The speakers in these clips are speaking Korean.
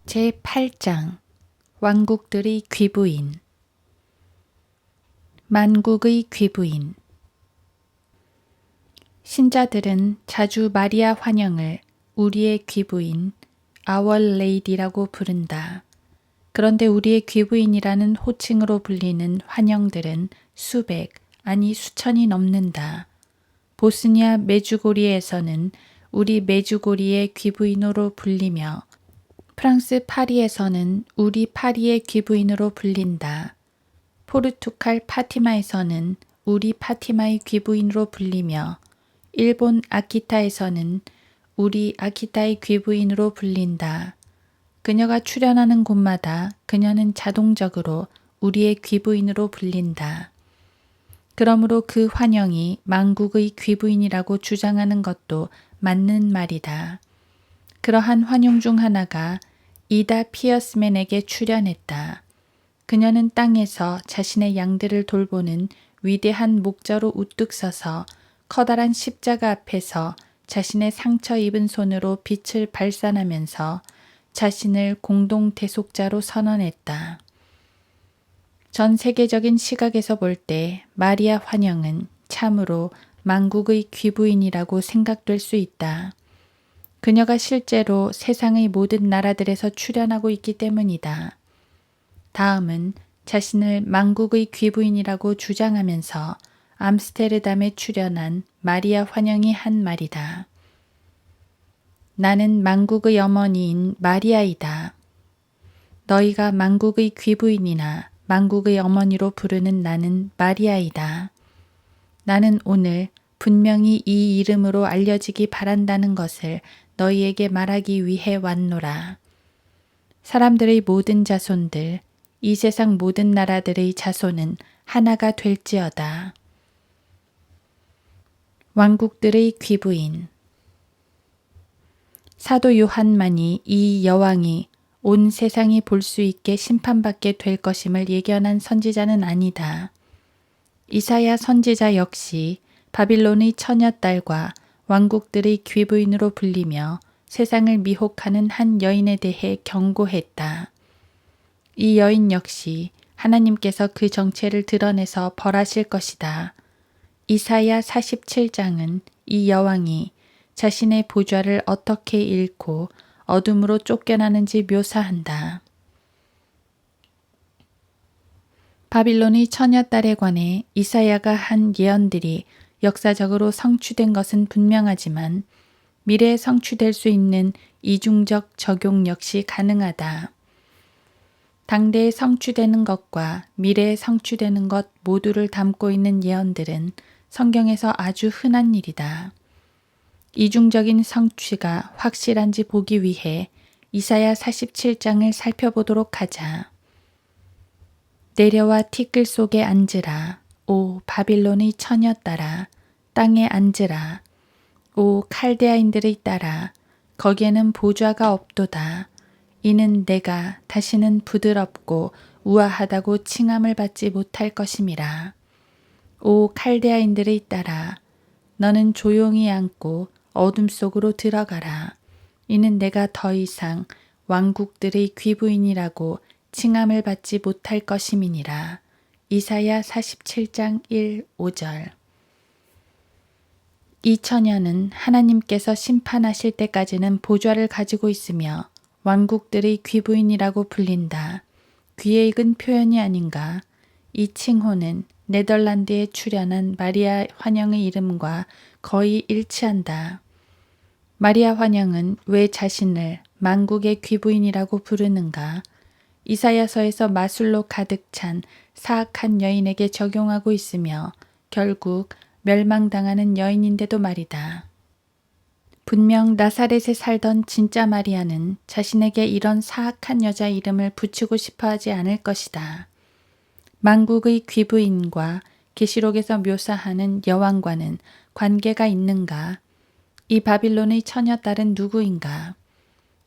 제8장 왕국들의 귀부인. 만국의 귀부인. 신자들은 자주 마리아 환영을 우리의 귀부인 Our Lady라고 부른다. 그런데 우리의 귀부인이라는 호칭으로 불리는 환영들은 수백, 아니 수천이 넘는다. 보스니아 메주고리에서는 우리 메주고리의 귀부인으로 불리며 프랑스 파리에서는 우리 파리의 귀부인으로 불린다. 포르투갈 파티마에서는 우리 파티마의 귀부인으로 불리며 일본 아키타에서는 우리 아키타의 귀부인으로 불린다. 그녀가 출연하는 곳마다 그녀는 자동적으로 우리의 귀부인으로 불린다. 그러므로 그 환영이 만국의 귀부인이라고 주장하는 것도 맞는 말이다. 그러한 환영 중 하나가 이다 피어스맨에게 출연했다. 그녀는 땅에서 자신의 양들을 돌보는 위대한 목자로 우뚝 서서 커다란 십자가 앞에서 자신의 상처 입은 손으로 빛을 발산하면서 자신을 공동 대속자로 선언했다. 전 세계적인 시각에서 볼 때 마리아 환영은 참으로 만국의 귀부인이라고 생각될 수 있다. 그녀가 실제로 세상의 모든 나라들에서 출연하고 있기 때문이다. 다음은 자신을 만국의 귀부인이라고 주장하면서 암스테르담에 출연한 마리아 환영이 한 말이다. 나는 만국의 어머니인 마리아이다. 너희가 만국의 귀부인이나 만국의 어머니로 부르는 나는 마리아이다. 나는 오늘 분명히 이 이름으로 알려지기 바란다는 것을 너희에게 말하기 위해 왔노라. 사람들의 모든 자손들, 이 세상 모든 나라들의 자손은 하나가 될지어다. 왕국들의 귀부인. 사도 요한만이 이 여왕이 온 세상이 볼 수 있게 심판받게 될 것임을 예견한 선지자는 아니다. 이사야 선지자 역시 바빌론의 처녀딸과 왕국들의 귀부인으로 불리며 세상을 미혹하는 한 여인에 대해 경고했다. 이 여인 역시 하나님께서 그 정체를 드러내서 벌하실 것이다. 이사야 47장은 이 여왕이 자신의 보좌를 어떻게 잃고 어둠으로 쫓겨나는지 묘사한다. 바빌론의 처녀딸에 관해 이사야가 한 예언들이 역사적으로 성취된 것은 분명하지만 미래에 성취될 수 있는 이중적 적용 역시 가능하다. 당대에 성취되는 것과 미래에 성취되는 것 모두를 담고 있는 예언들은 성경에서 아주 흔한 일이다. 이중적인 성취가 확실한지 보기 위해 이사야 47장을 살펴보도록 하자. 내려와 티끌 속에 앉으라. 오 바빌론의 처녀딸아, 땅에 앉으라. 오 칼데아인들의 딸아, 거기에는 보좌가 없도다. 이는 내가 다시는 부드럽고 우아하다고 칭함을 받지 못할 것임이라. 오 칼데아인들의 딸아, 너는 조용히 앉고 어둠 속으로 들어가라. 이는 내가 더 이상 왕국들의 귀부인이라고 칭함을 받지 못할 것임이니라. 이사야 47장 1, 5절. 이 처녀는 하나님께서 심판하실 때까지는 보좌를 가지고 있으며 왕국들의 귀부인이라고 불린다. 귀에 익은 표현이 아닌가. 이 칭호는 네덜란드에 출연한 마리아 환영의 이름과 거의 일치한다. 마리아 환영은 왜 자신을 만국의 귀부인이라고 부르는가? 이사야서에서 마술로 가득 찬 사악한 여인에게 적용하고 있으며 결국 멸망당하는 여인인데도 말이다. 분명 나사렛에 살던 진짜 마리아는 자신에게 이런 사악한 여자 이름을 붙이고 싶어 하지 않을 것이다. 만국의 귀부인과 계시록에서 묘사하는 여왕과는 관계가 있는가? 이 바빌론의 처녀딸은 누구인가?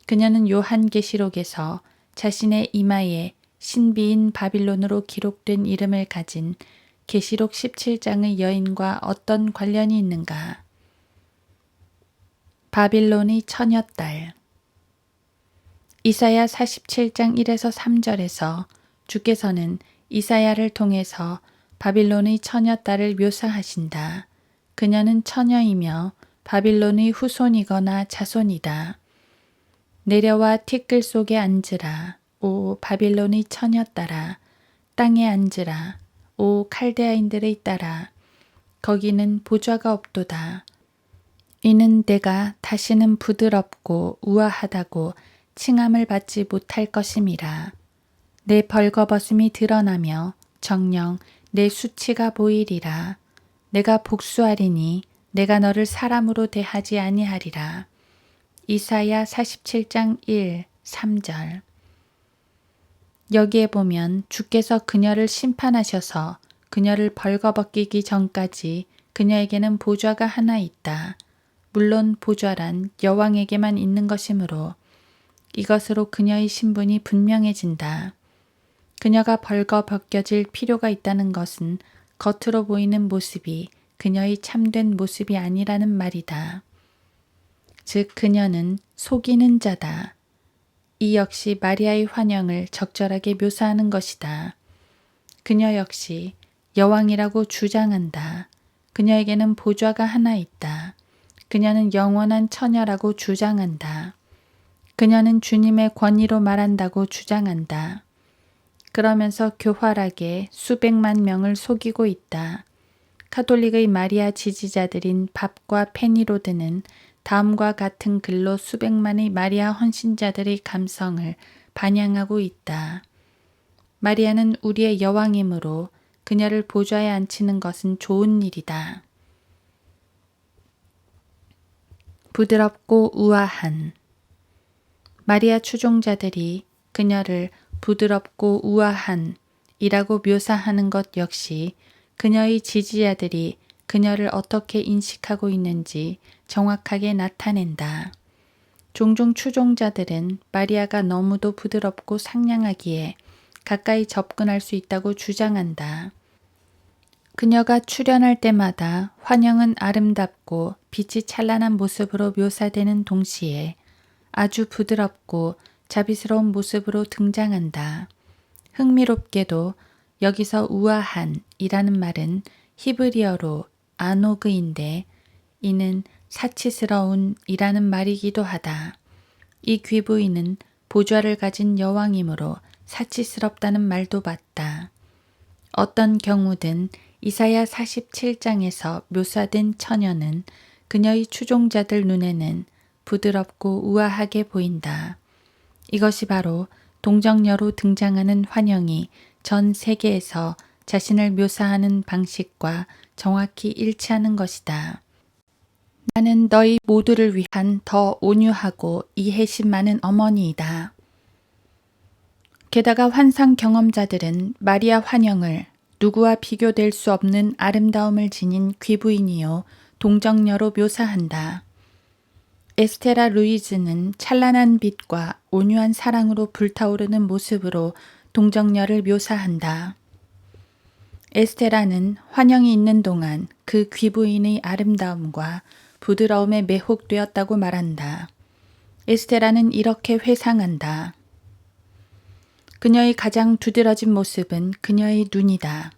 그녀는 요한계시록에서 자신의 이마에 신비인 바빌론으로 기록된 이름을 가진 계시록 17장의 여인과 어떤 관련이 있는가? 바빌론의 처녀딸. 이사야 47장 1에서 3절에서 주께서는 이사야를 통해서 바빌론의 처녀딸을 묘사하신다. 그녀는 처녀이며 바빌론의 후손이거나 자손이다. 내려와 티끌 속에 앉으라. 오 바빌론의 처녀딸아. 땅에 앉으라. 오 칼데아인들의 딸아. 거기는 보좌가 없도다. 이는 내가 다시는 부드럽고 우아하다고 칭함을 받지 못할 것임이라. 내 벌거벗음이 드러나며 정녕 내 수치가 보이리라. 내가 복수하리니 내가 너를 사람으로 대하지 아니하리라. 이사야 47장 1, 3절. 여기에 보면 주께서 그녀를 심판하셔서 그녀를 벌거벗기기 전까지 그녀에게는 보좌가 하나 있다. 물론 보좌란 여왕에게만 있는 것이므로 이것으로 그녀의 신분이 분명해진다. 그녀가 벌거벗겨질 필요가 있다는 것은 겉으로 보이는 모습이 그녀의 참된 모습이 아니라는 말이다. 즉 그녀는 속이는 자다. 이 역시 마리아의 환영을 적절하게 묘사하는 것이다. 그녀 역시 여왕이라고 주장한다. 그녀에게는 보좌가 하나 있다. 그녀는 영원한 처녀라고 주장한다. 그녀는 주님의 권위로 말한다고 주장한다. 그러면서 교활하게 수백만 명을 속이고 있다. 카톨릭의 마리아 지지자들인 밥과 페니로드는 다음과 같은 글로 수백만의 마리아 헌신자들의 감성을 반영하고 있다. 마리아는 우리의 여왕이므로 그녀를 보좌에 앉히는 것은 좋은 일이다. 부드럽고 우아한. 마리아 추종자들이 그녀를 부드럽고 우아한 이라고 묘사하는 것 역시 그녀의 지지자들이 그녀를 어떻게 인식하고 있는지 정확하게 나타낸다. 종종 추종자들은 마리아가 너무도 부드럽고 상냥하기에 가까이 접근할 수 있다고 주장한다. 그녀가 출연할 때마다 환영은 아름답고 빛이 찬란한 모습으로 묘사되는 동시에 아주 부드럽고 자비스러운 모습으로 등장한다. 흥미롭게도 여기서 우아한이라는 말은 히브리어로 아노그인데 이는 사치스러운이라는 말이기도 하다. 이 귀부인은 보좌를 가진 여왕이므로 사치스럽다는 말도 맞다. 어떤 경우든 이사야 47장에서 묘사된 처녀는 그녀의 추종자들 눈에는 부드럽고 우아하게 보인다. 이것이 바로 동정녀로 등장하는 환영이 전 세계에서 자신을 묘사하는 방식과 정확히 일치하는 것이다. 나는 너희 모두를 위한 더 온유하고 이해심 많은 어머니이다. 게다가 환상 경험자들은 마리아 환영을 누구와 비교될 수 없는 아름다움을 지닌 귀부인이요 동정녀로 묘사한다. 에스테라 루이즈는 찬란한 빛과 온유한 사랑으로 불타오르는 모습으로 동정녀를 묘사한다. 에스테라는 환영이 있는 동안 그 귀부인의 아름다움과 부드러움에 매혹되었다고 말한다. 에스테라는 이렇게 회상한다. 그녀의 가장 두드러진 모습은 그녀의 눈이다.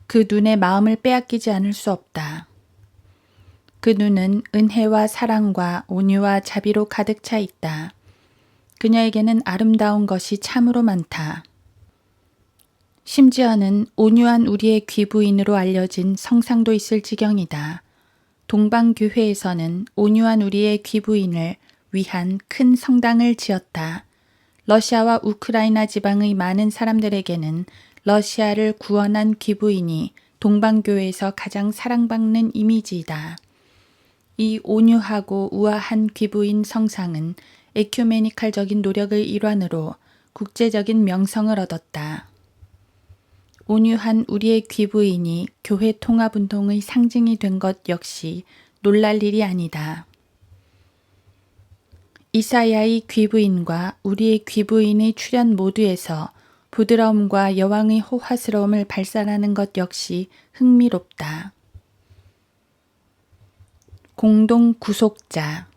그 눈에 마음을 빼앗기지 않을 수 없다. 그 눈은 은혜와 사랑과 온유와 자비로 가득 차 있다. 그녀에게는 아름다운 것이 참으로 많다. 심지어는 온유한 우리의 귀부인으로 알려진 성상도 있을 지경이다. 동방교회에서는 온유한 우리의 귀부인을 위한 큰 성당을 지었다. 러시아와 우크라이나 지방의 많은 사람들에게는 러시아를 구원한 귀부인이 동방교회에서 가장 사랑받는 이미지이다. 이 온유하고 우아한 귀부인 성상은 에큐메니칼적인 노력의 일환으로 국제적인 명성을 얻었다. 온유한 우리의 귀부인이 교회 통합운동의 상징이 된 것 역시 놀랄 일이 아니다. 이사야의 귀부인과 우리의 귀부인의 출현 모두에서 부드러움과 여왕의 호화스러움을 발산하는 것 역시 흥미롭다. 공동 구속자.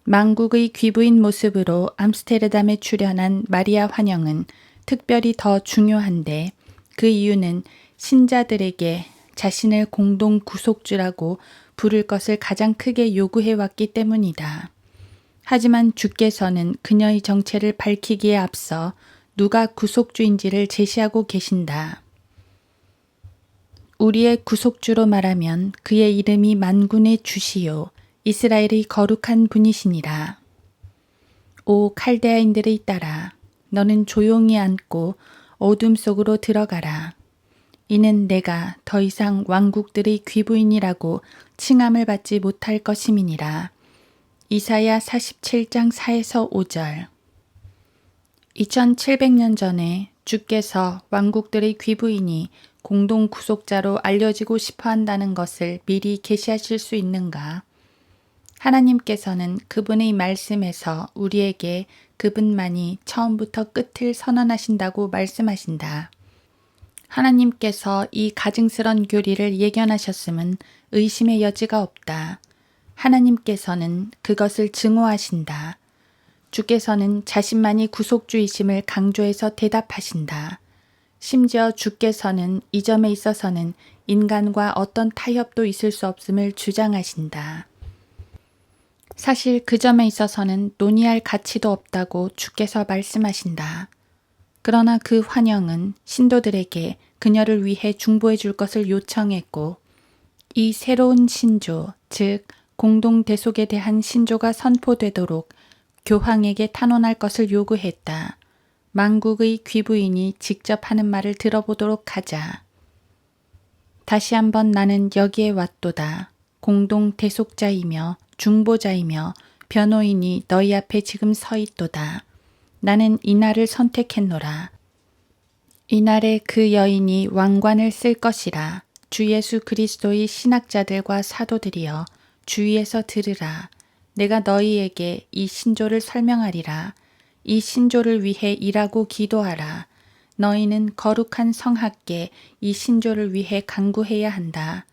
만국의 귀부인 모습으로 암스테르담에 출연한 마리아 환영은 특별히 더 중요한데 그 이유는 신자들에게 자신을 공동 구속주라고 부를 것을 가장 크게 요구해왔기 때문이다. 하지만 주께서는 그녀의 정체를 밝히기에 앞서 누가 구속주인지를 제시하고 계신다. 우리의 구속주로 말하면 그의 이름이 만군의 주시요 이스라엘의 거룩한 분이시니라. 오 칼데아인들의 딸아, 너는 조용히 앉고 어둠 속으로 들어가라. 이는 내가 더 이상 왕국들의 귀부인이라고 칭함을 받지 못할 것임이니라. 이사야 47장 4에서 5절. 2700년 전에 주께서 왕국들의 귀부인이 공동 구속자로 알려지고 싶어 한다는 것을 미리 계시하실 수 있는가? 하나님께서는 그분의 말씀에서 우리에게 그분만이 처음부터 끝을 선언하신다고 말씀하신다. 하나님께서 이 가증스런 교리를 예견하셨음은 의심의 여지가 없다. 하나님께서는 그것을 증오하신다. 주께서는 자신만이 구속주이심을 강조해서 대답하신다. 심지어 주께서는 이 점에 있어서는 인간과 어떤 타협도 있을 수 없음을 주장하신다. 사실 그 점에 있어서는 논의할 가치도 없다고 주께서 말씀하신다. 그러나 그 환영은 신도들에게 그녀를 위해 중보해 줄 것을 요청했고 이 새로운 신조, 즉 공동 대속에 대한 신조가 선포되도록 교황에게 탄원할 것을 요구했다. 만국의 귀부인이 직접 하는 말을 들어보도록 하자. 다시 한번 나는 여기에 왔도다. 공동 대속자이며 중보자이며 변호인이 너희 앞에 지금 서 있도다. 나는 이날을 선택했노라. 이날에 그 여인이 왕관을 쓸 것이라. 주 예수 그리스도의 신학자들과 사도들이여 주위에서 들으라. 내가 너희에게 이 신조를 설명하리라. 이 신조를 위해 일하고 기도하라. 너희는 거룩한 성학께 이 신조를 위해 간구해야 한다.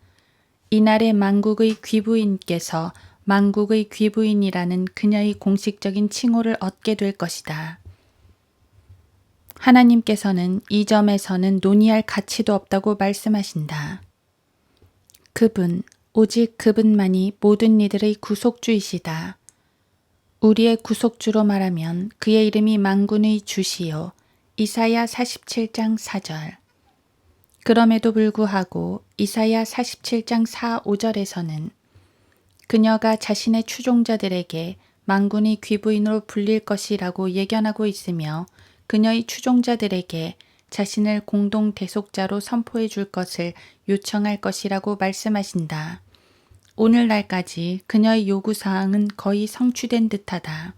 이날에 만국의 귀부인께서 만국의 귀부인이라는 그녀의 공식적인 칭호를 얻게 될 것이다. 하나님께서는 이 점에서는 논의할 가치도 없다고 말씀하신다. 그분, 오직 그분만이 모든 이들의 구속주이시다. 우리의 구속주로 말하면 그의 이름이 만군의 주시요. 이사야 47장 4절. 그럼에도 불구하고 이사야 47장 4, 5절에서는 그녀가 자신의 추종자들에게 만군의 귀부인으로 불릴 것이라고 예견하고 있으며 그녀의 추종자들에게 자신을 공동 대속자로 선포해 줄 것을 요청할 것이라고 말씀하신다. 오늘날까지 그녀의 요구사항은 거의 성취된 듯하다.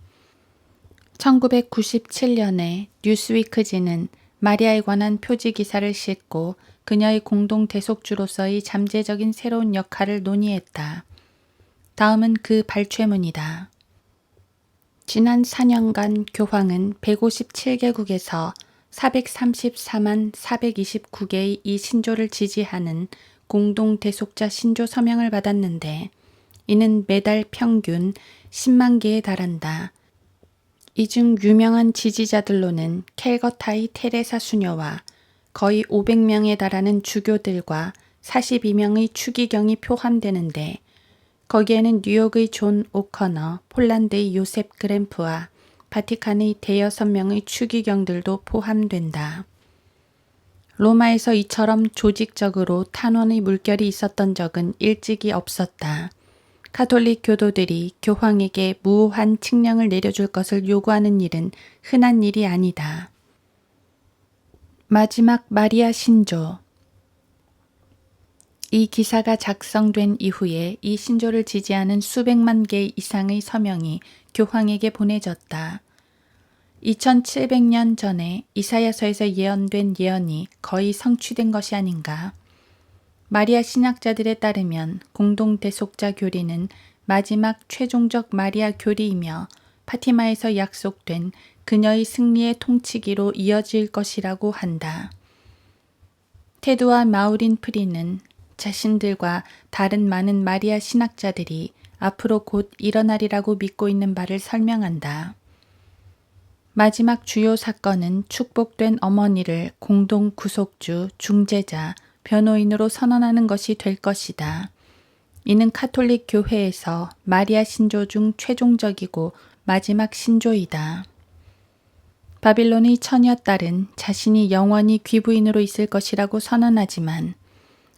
1997년에 뉴스위크지는 마리아에 관한 표지 기사를 싣고 그녀의 공동 대속주로서의 잠재적인 새로운 역할을 논의했다. 다음은 그 발췌문이다. 지난 4년간 교황은 157개국에서 434만 429개의 이 신조를 지지하는 공동 대속자 신조 서명을 받았는데 이는 매달 평균 10만 개에 달한다. 이 중 유명한 지지자들로는 캘거타의 테레사 수녀와 거의 500명에 달하는 주교들과 42명의 추기경이 포함되는데 거기에는 뉴욕의 존 오커너, 폴란드의 요셉 그램프와 바티칸의 대여섯 명의 추기경들도 포함된다. 로마에서 이처럼 조직적으로 탄원의 물결이 있었던 적은 일찍이 없었다. 카톨릭 교도들이 교황에게 무오한 칙령을 내려줄 것을 요구하는 일은 흔한 일이 아니다. 마지막 마리아 신조. 이 기사가 작성된 이후에 이 신조를 지지하는 수백만 개 이상의 서명이 교황에게 보내졌다. 2700년 전에 이사야서에서 예언된 예언이 거의 성취된 것이 아닌가. 마리아 신학자들에 따르면 공동 대속자 교리는 마지막 최종적 마리아 교리이며 파티마에서 약속된 그녀의 승리의 통치기로 이어질 것이라고 한다. 테드와 마우린 프리는 자신들과 다른 많은 마리아 신학자들이 앞으로 곧 일어나리라고 믿고 있는 바를 설명한다. 마지막 주요 사건은 축복된 어머니를 공동 구속주, 중재자, 변호인으로 선언하는 것이 될 것이다. 이는 카톨릭 교회에서 마리아 신조 중 최종적이고 마지막 신조이다. 바빌론의 처녀딸은 자신이 영원히 귀부인으로 있을 것이라고 선언하지만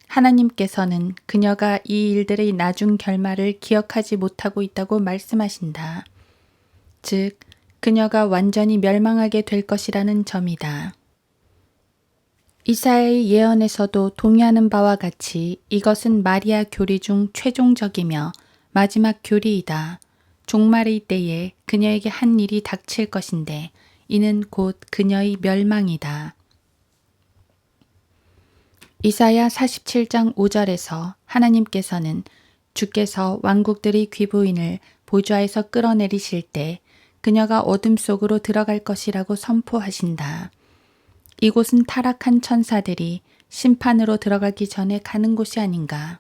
하나님께서는 그녀가 이 일들의 나중 결말을 기억하지 못하고 있다고 말씀하신다. 즉, 그녀가 완전히 멸망하게 될 것이라는 점이다. 이사야의 예언에서도 동의하는 바와 같이 이것은 마리아 교리 중 최종적이며 마지막 교리이다. 종말의 때에 그녀에게 한 일이 닥칠 것인데 이는 곧 그녀의 멸망이다. 이사야 47장 5절에서 하나님께서는 주께서 왕국들의 귀부인을 보좌에서 끌어내리실 때 그녀가 어둠 속으로 들어갈 것이라고 선포하신다. 이곳은 타락한 천사들이 심판으로 들어가기 전에 가는 곳이 아닌가.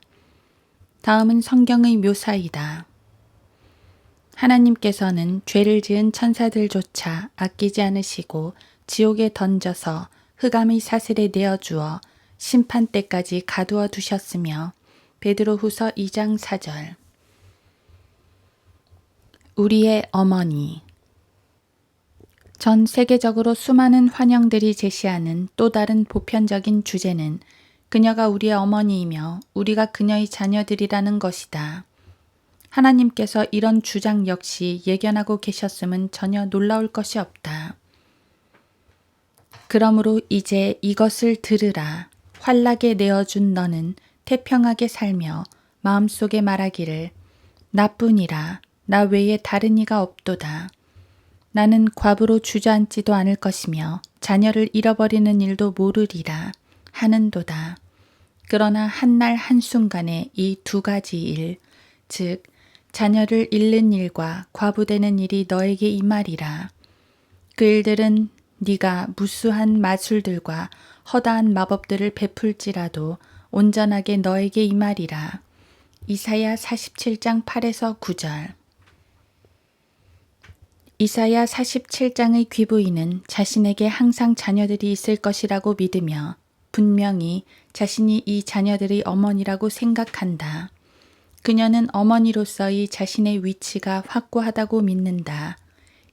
다음은 성경의 묘사이다. 하나님께서는 죄를 지은 천사들조차 아끼지 않으시고 지옥에 던져서 흑암의 사슬에 내어주어 심판 때까지 가두어 두셨으며 베드로후서 2장 4절. 우리의 어머니. 전 세계적으로 수많은 환영들이 제시하는 또 다른 보편적인 주제는 그녀가 우리의 어머니이며 우리가 그녀의 자녀들이라는 것이다. 하나님께서 이런 주장 역시 예견하고 계셨음은 전혀 놀라울 것이 없다. 그러므로 이제 이것을 들으라. 환락에 내어준 너는 태평하게 살며 마음속에 말하기를 나뿐이라 나 외에 다른 이가 없도다. 나는 과부로 주저앉지도 않을 것이며 자녀를 잃어버리는 일도 모르리라 하는도다. 그러나 한날 한순간에 이 두 가지 일, 즉 자녀를 잃는 일과 과부되는 일이 너에게 임하리라. 그 일들은 네가 무수한 마술들과 허다한 마법들을 베풀지라도 온전하게 너에게 임하리라. 이사야 47장 8에서 9절. 이사야 47장의 귀부인은 자신에게 항상 자녀들이 있을 것이라고 믿으며 분명히 자신이 이 자녀들의 어머니라고 생각한다. 그녀는 어머니로서의 자신의 위치가 확고하다고 믿는다.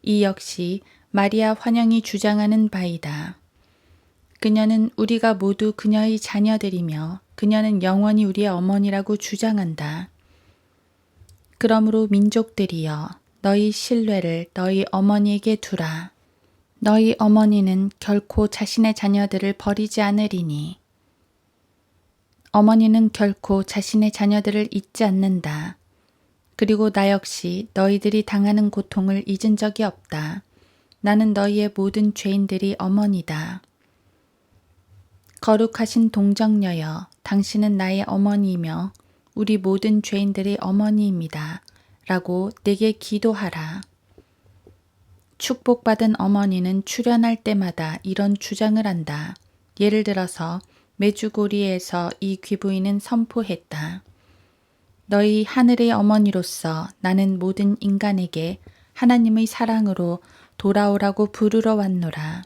이 역시 마리아 환영이 주장하는 바이다. 그녀는 우리가 모두 그녀의 자녀들이며 그녀는 영원히 우리의 어머니라고 주장한다. 그러므로 민족들이여 너희 신뢰를 너희 어머니에게 두라. 너희 어머니는 결코 자신의 자녀들을 버리지 않으리니. 어머니는 결코 자신의 자녀들을 잊지 않는다. 그리고 나 역시 너희들이 당하는 고통을 잊은 적이 없다. 나는 너희의 모든 죄인들이 어머니다. 거룩하신 동정녀여, 당신은 나의 어머니이며 우리 모든 죄인들의 어머니입니다. 라고 내게 기도하라. 축복받은 어머니는 출연할 때마다 이런 주장을 한다. 예를 들어서 메주고리에서 이 귀부인은 선포했다. 너희 하늘의 어머니로서 나는 모든 인간에게 하나님의 사랑으로 돌아오라고 부르러 왔노라.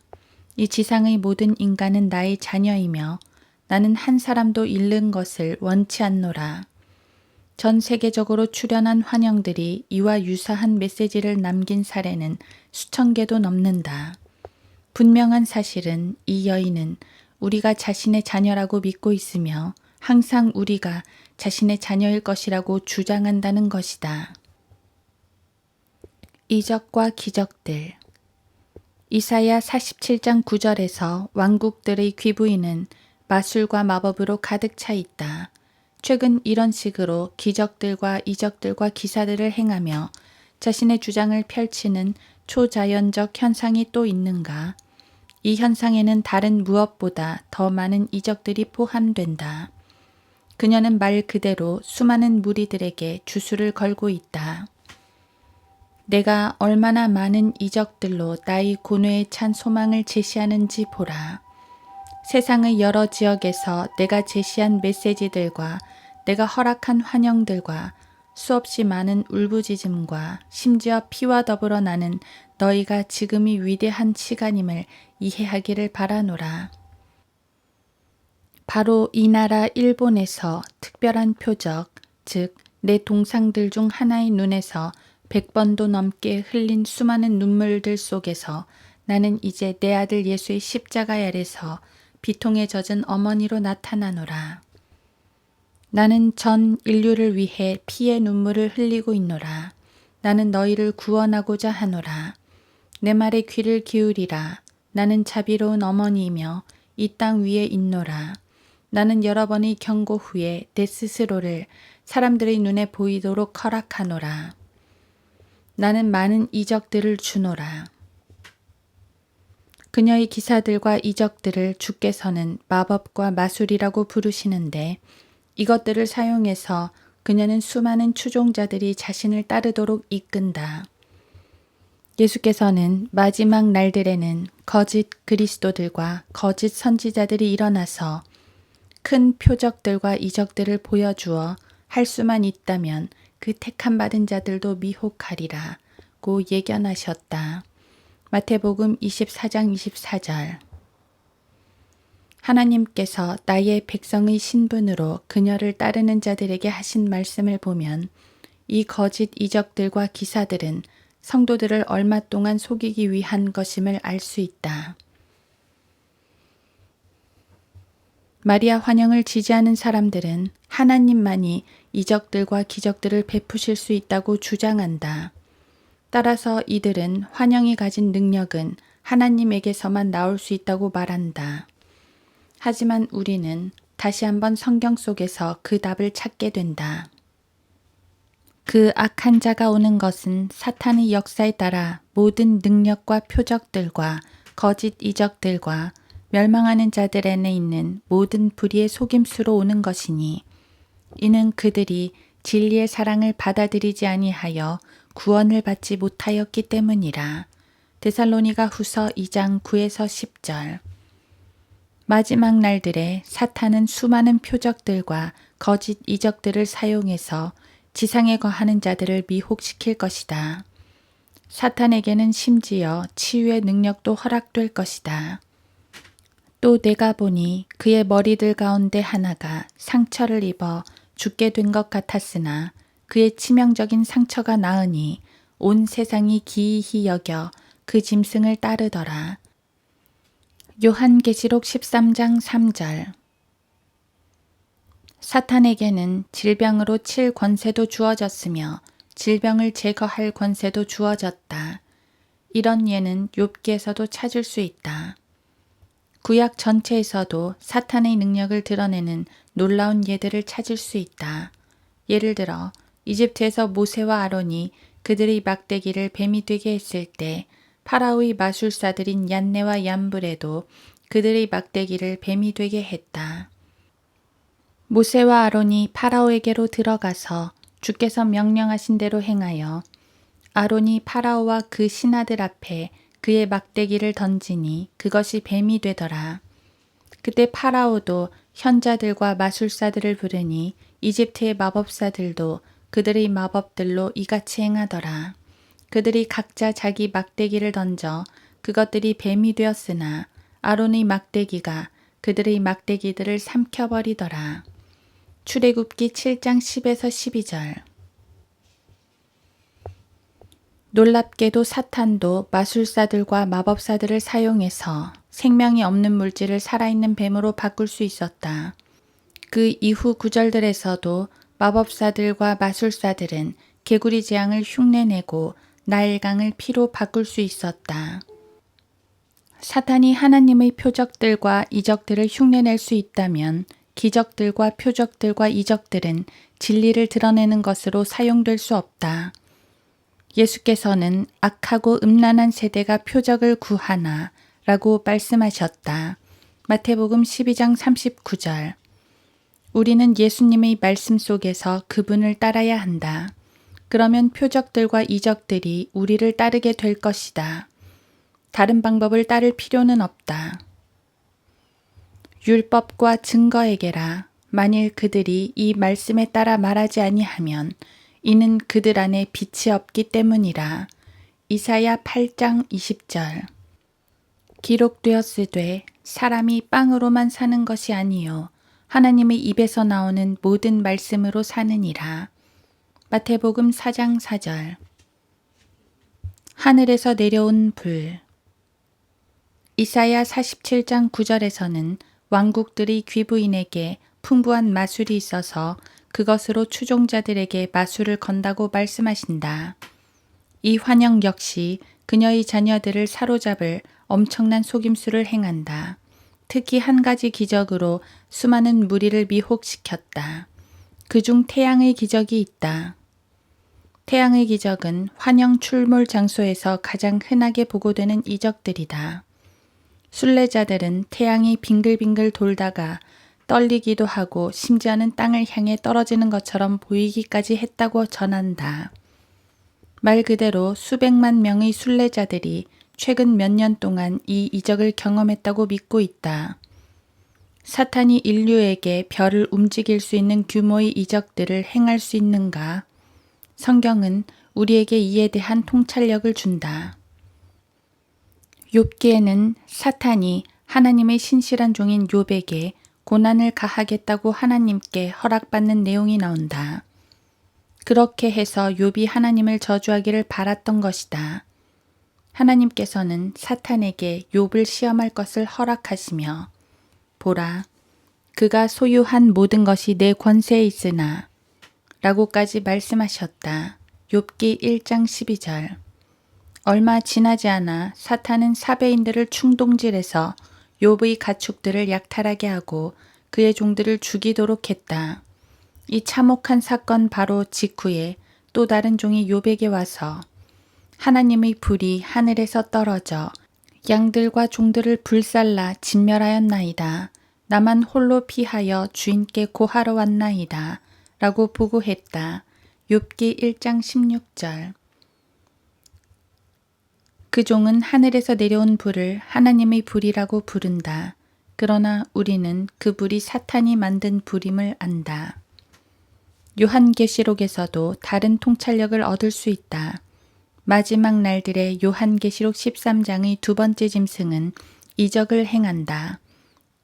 이 지상의 모든 인간은 나의 자녀이며 나는 한 사람도 잃는 것을 원치 않노라. 전 세계적으로 출연한 환영들이 이와 유사한 메시지를 남긴 사례는 수천 개도 넘는다. 분명한 사실은 이 여인은 우리가 자신의 자녀라고 믿고 있으며 항상 우리가 자신의 자녀일 것이라고 주장한다는 것이다. 이적과 기적들. 이사야 47장 9절에서 왕국들의 귀부인은 마술과 마법으로 가득 차 있다. 최근 이런 식으로 기적들과 이적들과 기사들을 행하며 자신의 주장을 펼치는 초자연적 현상이 또 있는가? 이 현상에는 다른 무엇보다 더 많은 이적들이 포함된다. 그녀는 말 그대로 수많은 무리들에게 주술을 걸고 있다. 내가 얼마나 많은 이적들로 나의 고뇌에 찬 소망을 제시하는지 보라. 세상의 여러 지역에서 내가 제시한 메시지들과 내가 허락한 환영들과 수없이 많은 울부짖음과 심지어 피와 더불어 나는 너희가 지금이 위대한 시간임을 이해하기를 바라노라. 바로 이 나라 일본에서 특별한 표적, 즉 내 동상들 중 하나의 눈에서 100번도 넘게 흘린 수많은 눈물들 속에서 나는 이제 내 아들 예수의 십자가 아래서 비통에 젖은 어머니로 나타나노라. 나는 전 인류를 위해 피의 눈물을 흘리고 있노라. 나는 너희를 구원하고자 하노라. 내 말에 귀를 기울이라. 나는 자비로운 어머니이며 이 땅 위에 있노라. 나는 여러 번의 경고 후에 내 스스로를 사람들의 눈에 보이도록 허락하노라. 나는 많은 이적들을 주노라. 그녀의 기사들과 이적들을 주께서는 마법과 마술이라고 부르시는데 이것들을 사용해서 그녀는 수많은 추종자들이 자신을 따르도록 이끈다. 예수께서는 마지막 날들에는 거짓 그리스도들과 거짓 선지자들이 일어나서 큰 표적들과 이적들을 보여주어 할 수만 있다면 그 택함 받은 자들도 미혹하리라고 예견하셨다. 마태복음 24장 24절. 하나님께서 나의 백성의 신분으로 그녀를 따르는 자들에게 하신 말씀을 보면 이 거짓 이적들과 기사들은 성도들을 얼마 동안 속이기 위한 것임을 알 수 있다. 마리아 환영을 지지하는 사람들은 하나님만이 이적들과 기적들을 베푸실 수 있다고 주장한다. 따라서 이들은 환영이 가진 능력은 하나님에게서만 나올 수 있다고 말한다. 하지만 우리는 다시 한번 성경 속에서 그 답을 찾게 된다. 그 악한 자가 오는 것은 사탄의 역사에 따라 모든 능력과 표적들과 거짓 이적들과 멸망하는 자들 안에 있는 모든 불의의 속임수로 오는 것이니 이는 그들이 진리의 사랑을 받아들이지 아니하여 구원을 받지 못하였기 때문이라. 데살로니가 후서 2장 9에서 10절. 마지막 날들에 사탄은 수많은 표적들과 거짓 이적들을 사용해서 지상에 거하는 자들을 미혹시킬 것이다. 사탄에게는 심지어 치유의 능력도 허락될 것이다. 또 내가 보니 그의 머리들 가운데 하나가 상처를 입어 죽게 된 것 같았으나 그의 치명적인 상처가 나으니 온 세상이 기이히 여겨 그 짐승을 따르더라. 요한계시록 13장 3절. 사탄에게는 질병으로 칠 권세도 주어졌으며 질병을 제거할 권세도 주어졌다. 이런 예는 욥기에서도 찾을 수 있다. 구약 전체에서도 사탄의 능력을 드러내는 놀라운 예들을 찾을 수 있다. 예를 들어 이집트에서 모세와 아론이 그들의 막대기를 뱀이 되게 했을 때 파라오의 마술사들인 얀네와 얀불에도 그들의 막대기를 뱀이 되게 했다. 모세와 아론이 파라오에게로 들어가서 주께서 명령하신 대로 행하여 아론이 파라오와 그 신하들 앞에 그의 막대기를 던지니 그것이 뱀이 되더라. 그때 파라오도 현자들과 마술사들을 부르니 이집트의 마법사들도 그들의 마법들로 이같이 행하더라. 그들이 각자 자기 막대기를 던져 그것들이 뱀이 되었으나 아론의 막대기가 그들의 막대기들을 삼켜버리더라. 출애굽기 7장 10에서 12절. 놀랍게도 사탄도 마술사들과 마법사들을 사용해서 생명이 없는 물질을 살아있는 뱀으로 바꿀 수 있었다. 그 이후 구절들에서도 마법사들과 마술사들은 개구리 재앙을 흉내내고 나일강을 피로 바꿀 수 있었다. 사탄이 하나님의 표적들과 이적들을 흉내낼 수 있다면 기적들과 표적들과 이적들은 진리를 드러내는 것으로 사용될 수 없다. 예수께서는 악하고 음란한 세대가 표적을 구하나 라고 말씀하셨다. 마태복음 12장 39절. 우리는 예수님의 말씀 속에서 그분을 따라야 한다. 그러면 표적들과 이적들이 우리를 따르게 될 것이다. 다른 방법을 따를 필요는 없다. 율법과 증거에게라 만일 그들이 이 말씀에 따라 말하지 아니하면 이는 그들 안에 빛이 없기 때문이라. 이사야 8장 20절. 기록되었으되 사람이 빵으로만 사는 것이 아니요 하나님의 입에서 나오는 모든 말씀으로 사느니라. 마태복음 4장 4절. 하늘에서 내려온 불. 이사야 47장 9절에서는 왕국들이 귀부인에게 풍부한 마술이 있어서 그것으로 추종자들에게 마술을 건다고 말씀하신다. 이 환영 역시 그녀의 자녀들을 사로잡을 엄청난 속임수를 행한다. 특히 한 가지 기적으로 수많은 무리를 미혹시켰다. 그중 태양의 기적이 있다. 태양의 기적은 환영 출몰 장소에서 가장 흔하게 보고되는 이적들이다. 순례자들은 태양이 빙글빙글 돌다가 떨리기도 하고 심지어는 땅을 향해 떨어지는 것처럼 보이기까지 했다고 전한다. 말 그대로 수백만 명의 순례자들이 최근 몇 년 동안 이 이적을 경험했다고 믿고 있다. 사탄이 인류에게 별을 움직일 수 있는 규모의 이적들을 행할 수 있는가? 성경은 우리에게 이에 대한 통찰력을 준다. 욥기에는 사탄이 하나님의 신실한 종인 욥에게 고난을 가하겠다고 하나님께 허락받는 내용이 나온다. 그렇게 해서 욥이 하나님을 저주하기를 바랐던 것이다. 하나님께서는 사탄에게 욥을 시험할 것을 허락하시며 보라, 그가 소유한 모든 것이 내 권세에 있으나 라고까지 말씀하셨다. 욥기 1장 12절. 얼마 지나지 않아 사탄은 사배인들을 충동질해서 욥의 가축들을 약탈하게 하고 그의 종들을 죽이도록 했다. 이 참혹한 사건 바로 직후에 또 다른 종이 욥에게 와서 하나님의 불이 하늘에서 떨어져 양들과 종들을 불살라 진멸하였나이다. 나만 홀로 피하여 주인께 고하러 왔나이다. 라고 보고했다. 욥기 1장 16절. 그 종은 하늘에서 내려온 불을 하나님의 불이라고 부른다. 그러나 우리는 그 불이 사탄이 만든 불임을 안다. 요한계시록에서도 다른 통찰력을 얻을 수 있다. 마지막 날들의 요한계시록 13장의 두 번째 짐승은 이적을 행한다.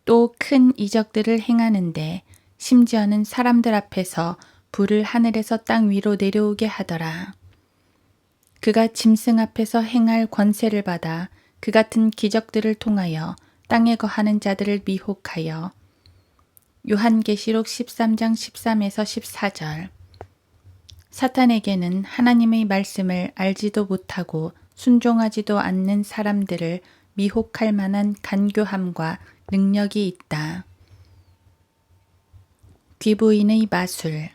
또 큰 이적들을 행하는데 심지어는 사람들 앞에서 불을 하늘에서 땅 위로 내려오게 하더라. 그가 짐승 앞에서 행할 권세를 받아 그 같은 기적들을 통하여 땅에 거하는 자들을 미혹하여 요한계시록 13장 13에서 14절. 사탄에게는 하나님의 말씀을 알지도 못하고 순종하지도 않는 사람들을 미혹할 만한 간교함과 능력이 있다. 귀부인의 마술.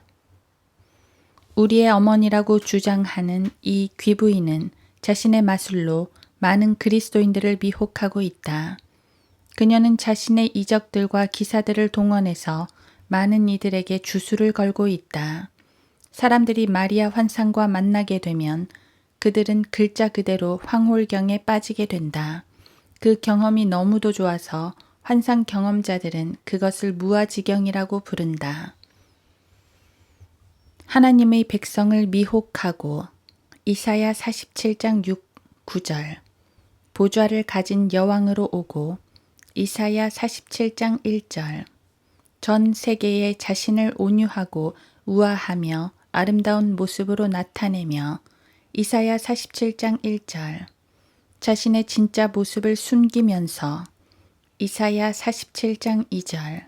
우리의 어머니라고 주장하는 이 귀부인은 자신의 마술로 많은 그리스도인들을 미혹하고 있다. 그녀는 자신의 이적들과 기사들을 동원해서 많은 이들에게 주술을 걸고 있다. 사람들이 마리아 환상과 만나게 되면 그들은 글자 그대로 황홀경에 빠지게 된다. 그 경험이 너무도 좋아서 환상 경험자들은 그것을 무아지경이라고 부른다. 하나님의 백성을 미혹하고 이사야 47장 9절. 보좌를 가진 여왕으로 오고 이사야 47장 1절. 전 세계에 자신을 온유하고 우아하며 아름다운 모습으로 나타내며 이사야 47장 1절. 자신의 진짜 모습을 숨기면서 이사야 47장 2절.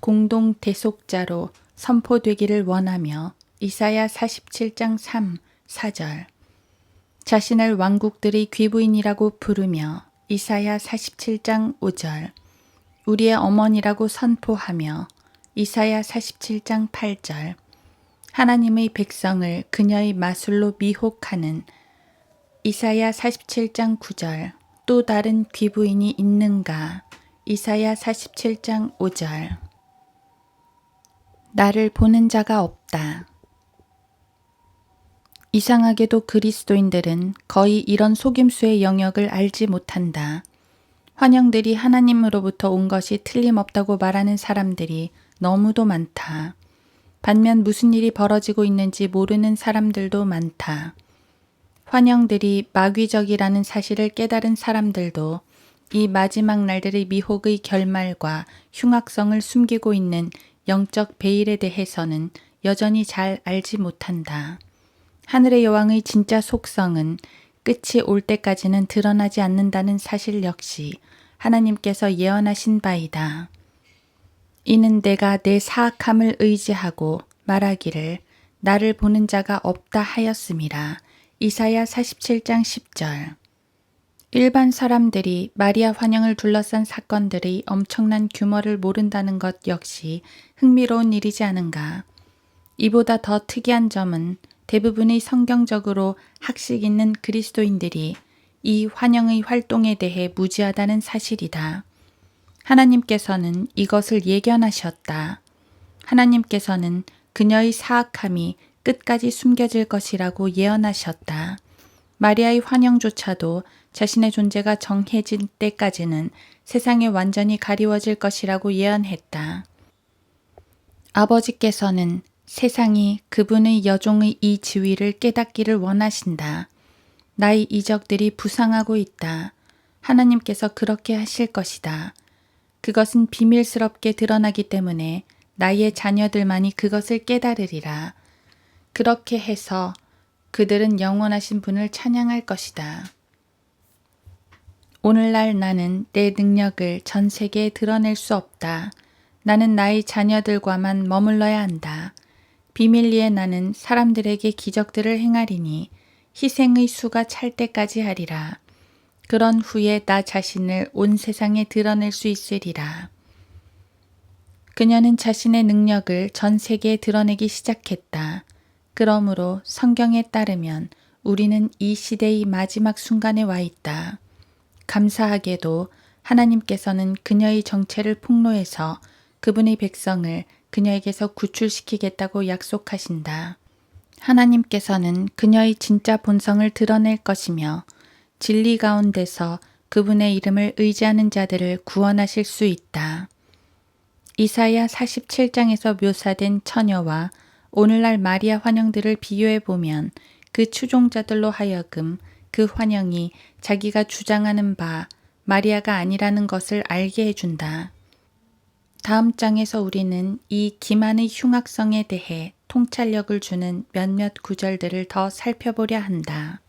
공동 대속자로 선포되기를 원하며 이사야 47장 3, 4절. 자신을 왕국들의 귀부인이라고 부르며 이사야 47장 5절. 우리의 어머니라고 선포하며 이사야 47장 8절. 하나님의 백성을 그녀의 마술로 미혹하는 이사야 47장 9절. 또 다른 귀부인이 있는가? 이사야 47장 5절. 나를 보는 자가 없다. 이상하게도 그리스도인들은 거의 이런 속임수의 영역을 알지 못한다. 환영들이 하나님으로부터 온 것이 틀림없다고 말하는 사람들이 너무도 많다. 반면 무슨 일이 벌어지고 있는지 모르는 사람들도 많다. 환영들이 마귀적이라는 사실을 깨달은 사람들도 이 마지막 날들의 미혹의 결말과 흉악성을 숨기고 있는 영적 베일에 대해서는 여전히 잘 알지 못한다. 하늘의 여왕의 진짜 속성은 끝이 올 때까지는 드러나지 않는다는 사실 역시 하나님께서 예언하신 바이다. 이는 내가 내 사악함을 의지하고 말하기를 나를 보는 자가 없다 하였음이라. 이사야 47장 10절. 일반 사람들이 마리아 환영을 둘러싼 사건들의 엄청난 규모를 모른다는 것 역시 흥미로운 일이지 않은가. 이보다 더 특이한 점은 대부분의 성경적으로 학식 있는 그리스도인들이 이 환영의 활동에 대해 무지하다는 사실이다. 하나님께서는 이것을 예견하셨다. 하나님께서는 그녀의 사악함이 끝까지 숨겨질 것이라고 예언하셨다. 마리아의 환영조차도 자신의 존재가 정해진 때까지는 세상에 완전히 가리워질 것이라고 예언했다. 아버지께서는 세상이 그분의 여종의 이 지위를 깨닫기를 원하신다. 나의 이적들이 부상하고 있다. 하나님께서 그렇게 하실 것이다. 그것은 비밀스럽게 드러나기 때문에 나의 자녀들만이 그것을 깨달으리라. 그렇게 해서 그들은 영원하신 분을 찬양할 것이다. 오늘날 나는 내 능력을 전 세계에 드러낼 수 없다. 나는 나의 자녀들과만 머물러야 한다. 비밀리에 나는 사람들에게 기적들을 행하리니 희생의 수가 찰 때까지 하리라. 그런 후에 나 자신을 온 세상에 드러낼 수 있으리라. 그녀는 자신의 능력을 전 세계에 드러내기 시작했다. 그러므로 성경에 따르면 우리는 이 시대의 마지막 순간에 와 있다. 감사하게도 하나님께서는 그녀의 정체를 폭로해서 그분의 백성을 그녀에게서 구출시키겠다고 약속하신다. 하나님께서는 그녀의 진짜 본성을 드러낼 것이며 진리 가운데서 그분의 이름을 의지하는 자들을 구원하실 수 있다. 이사야 47장에서 묘사된 처녀와 오늘날 마리아 환영들을 비교해 보면 그 추종자들로 하여금 그 환영이 자기가 주장하는 바 마리아가 아니라는 것을 알게 해준다. 다음 장에서 우리는 이 기만의 흉악성에 대해 통찰력을 주는 몇몇 구절들을 더 살펴보려 한다.